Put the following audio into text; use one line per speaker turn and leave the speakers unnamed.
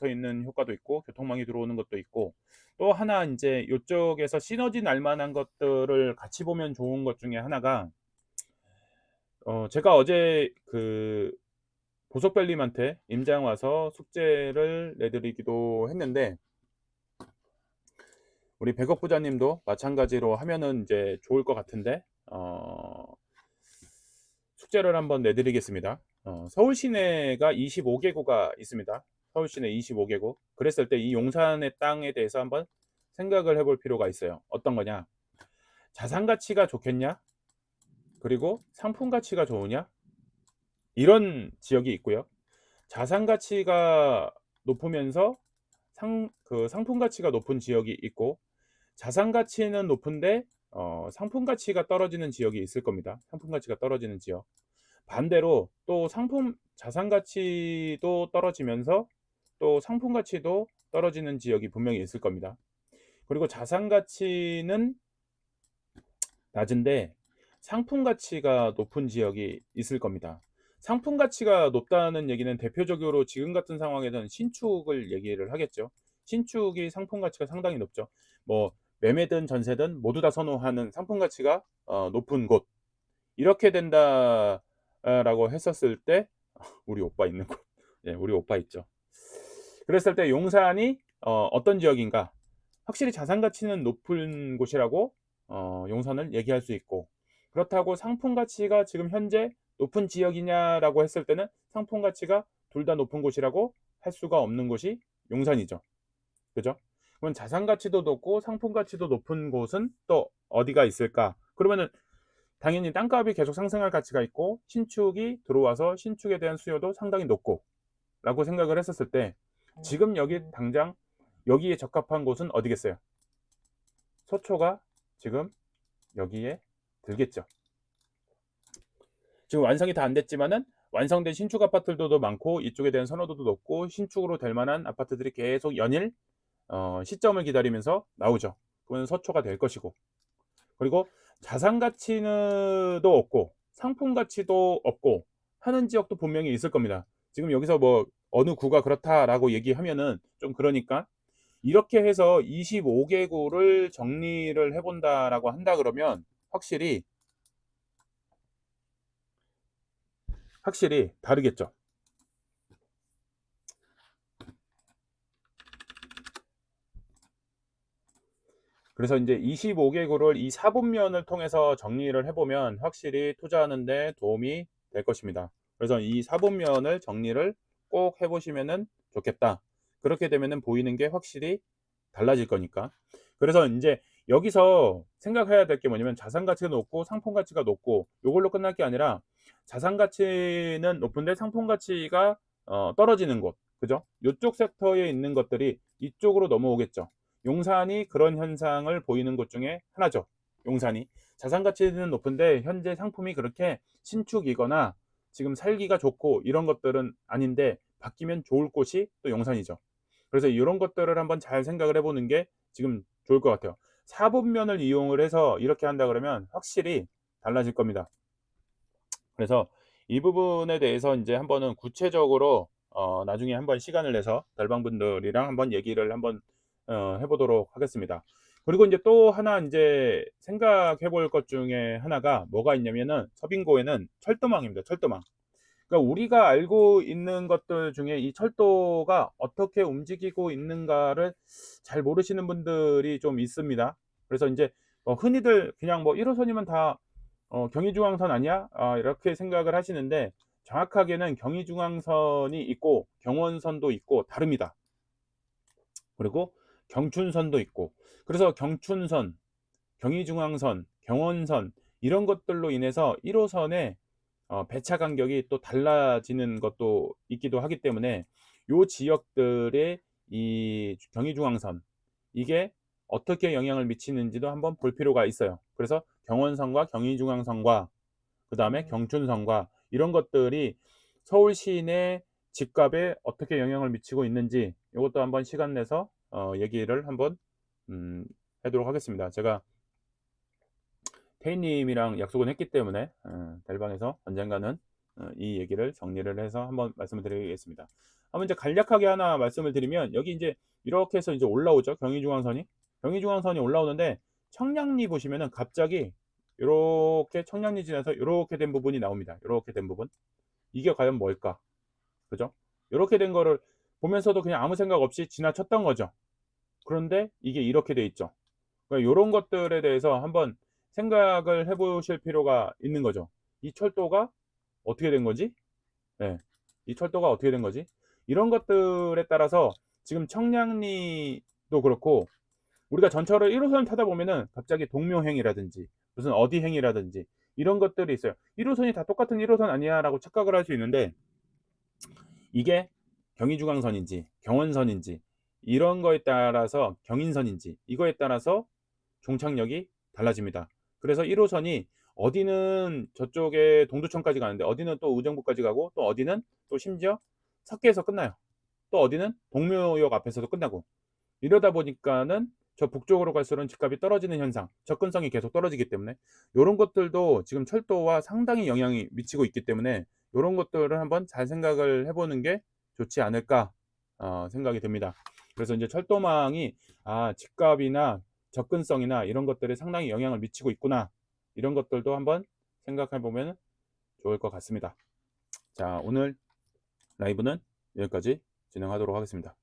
붙어 있는 효과도 있고 교통망이 들어오는 것도 있고, 또 하나 이제 요쪽에서 시너지 날 만한 것들을 같이 보면 좋은 것 중에 하나가, 제가 어제 그 보석별님한테 임장 와서 숙제를 내드리기도 했는데, 우리 백업 부자님도 마찬가지로 하면은 이제 좋을 것 같은데, 숙제를 한번 내드리겠습니다. 서울 시내가 25개구가 있습니다. 서울 시내 25개구. 그랬을 때 이 용산의 땅에 대해서 한번 생각을 해볼 필요가 있어요. 어떤 거냐? 자산 가치가 좋겠냐? 그리고 상품 가치가 좋으냐? 이런 지역이 있고요. 자산 가치가 높으면서 상품 가치가 높은 지역이 있고, 자산 가치는 높은데 상품 가치가 떨어지는 지역이 있을 겁니다. 상품 가치가 떨어지는 지역. 반대로 또 자산 가치도 떨어지면서 또 상품 가치도 떨어지는 지역이 분명히 있을 겁니다. 그리고 자산 가치는 낮은데 상품 가치가 높은 지역이 있을 겁니다. 상품 가치가 높다는 얘기는 대표적으로 지금 같은 상황에서는 신축을 얘기를 하겠죠. 신축이 상품 가치가 상당히 높죠. 뭐 매매든 전세든 모두 다 선호하는 상품 가치가 높은 곳, 이렇게 된다라고 했었을 때, 우리 오빠 있는 곳, 예, 우리 오빠 있죠. 그랬을 때 용산이 어떤 지역인가? 확실히 자산 가치는 높은 곳이라고 용산을 얘기할 수 있고, 그렇다고 상품 가치가 지금 현재 높은 지역이냐라고 했을 때는 상품 가치가 둘 다 높은 곳이라고 할 수가 없는 곳이 용산이죠. 그죠? 그럼 자산 가치도 높고 상품 가치도 높은 곳은 또 어디가 있을까? 그러면은 당연히 땅값이 계속 상승할 가치가 있고, 신축이 들어와서 신축에 대한 수요도 상당히 높고 라고 생각을 했었을 때, 지금 여기 당장 여기에 적합한 곳은 어디겠어요? 서초가 지금 여기에 들겠죠. 지금 완성이 다 안 됐지만은 완성된 신축 아파트들도 많고, 이쪽에 대한 선호도도 높고, 신축으로 될 만한 아파트들이 계속 연일 시점을 기다리면서 나오죠. 그건 서초가 될 것이고, 그리고 자산 가치는 도 없고 상품 가치도 없고 하는 지역도 분명히 있을 겁니다. 지금 여기서 뭐 어느 구가 그렇다라고 얘기하면은 좀 그러니까, 이렇게 해서 25개구를 정리를 해본다라고 한다 그러면 확실히 다르겠죠. 그래서 이제 25개구를 이 사분면을 통해서 정리를 해보면 확실히 투자하는데 도움이 될 것입니다. 그래서 이 사분면을 정리를 꼭 해보시면은 좋겠다. 그렇게 되면은 보이는 게 확실히 달라질 거니까. 그래서 이제 여기서 생각해야 될 게 뭐냐면, 자산 가치가 높고 상품 가치가 높고 요걸로 끝날 게 아니라, 자산 가치는 높은데 상품 가치가 떨어지는 곳, 그죠? 요쪽 섹터에 있는 것들이 이쪽으로 넘어오겠죠. 용산이 그런 현상을 보이는 곳 중에 하나죠. 용산이 자산 가치는 높은데 현재 상품이 그렇게 신축이거나 지금 살기가 좋고 이런 것들은 아닌데, 바뀌면 좋을 곳이 또 용산이죠. 그래서 이런 것들을 한번 잘 생각을 해보는 게 지금 좋을 것 같아요. 사분면을 이용을 해서 이렇게 한다 그러면 확실히 달라질 겁니다. 그래서 이 부분에 대해서 이제 한번은 구체적으로 나중에 한번 시간을 내서 달방분들이랑 한번 얘기를 한번 해보도록 하겠습니다. 그리고 이제 또 하나 이제 생각해 볼 것 중에 하나가 뭐가 있냐면은, 서빙고에는 철도망입니다. 철도망. 그러니까 우리가 알고 있는 것들 중에 이 철도가 어떻게 움직이고 있는가를 잘 모르시는 분들이 좀 있습니다. 그래서 이제 흔히들 그냥 뭐 1호선이면 다 경의중앙선 아니야? 이렇게 생각을 하시는데, 정확하게는 경의중앙선이 있고 경원선도 있고 다릅니다. 그리고 경춘선도 있고, 그래서 경춘선, 경의중앙선, 경원선, 이런 것들로 인해서 1호선의 배차 간격이 또 달라지는 것도 있기도 하기 때문에, 요 지역들의 이 경의중앙선, 이게 어떻게 영향을 미치는지도 한번 볼 필요가 있어요. 그래서 경원선과 경의중앙선과 그 다음에 경춘선과 이런 것들이 서울 시내 집값에 어떻게 영향을 미치고 있는지, 이것도 한번 시간 내서 얘기를 한번 하도록 하겠습니다. 제가 태희님이랑 약속은 했기 때문에 달방에서 언젠가는 이 얘기를 정리를 해서 한번 말씀을 드리겠습니다. 한번 이제 간략하게 하나 말씀을 드리면 여기 인제 이렇게 해서 이제 올라오죠, 경의중앙선이. 경의중앙선이 올라오는데 청량리 보시면은 갑자기 요렇게 청량리 지나서 요렇게 된 부분이 나옵니다. 요렇게 된 부분. 이게 과연 뭘까? 그죠? 요렇게 된 거를 보면서도 그냥 아무 생각 없이 지나쳤던 거죠. 그런데 이게 이렇게 돼 있죠. 그러니까 요런 것들에 대해서 한번 생각을 해 보실 필요가 있는 거죠. '이 철도가 어떻게 된 거지?' 예. '이 철도가 어떻게 된 거지?' 이런 것들에 따라서 지금 청량리도 그렇고 우리가 전철을 1 호선을 타다 보면은 갑자기 동묘행이라든지 무슨 어디행이라든지 이런 것들이 있어요. '1 호선이 다 똑같은 1 호선 아니야?'라고 착각을 할 수 있는데 이게 경의중앙선인지 경원선인지 이런 거에 따라서 경인선인지 이거에 따라서 종착역이 달라집니다. 그래서 1 호선이 어디는 저쪽에 동두천까지 가는데 어디는 또 의정부까지 가고 또 어디는 또 심지어 석계에서 끝나요. 또 어디는 동묘역 앞에서도 끝나고 이러다 보니까는 저 북쪽으로 갈수록 집값이 떨어지는 현상, 접근성이 계속 떨어지기 때문에 요런 것들도 지금 철도와 상당히 영향이 미치고 있기 때문에 요런 것들을 한번 잘 생각을 해 보는 게 좋지 않을까 생각이 듭니다. 그래서 인제 철도망이 '아 집값이나 접근성이나 이런 것들에 상당히 영향을 미치고 있구나.' 이런 것들도 한번 생각해 보면은 좋을 것 같습니다. 자 오늘 라이브는 여기까지 진행하도록 하겠습니다.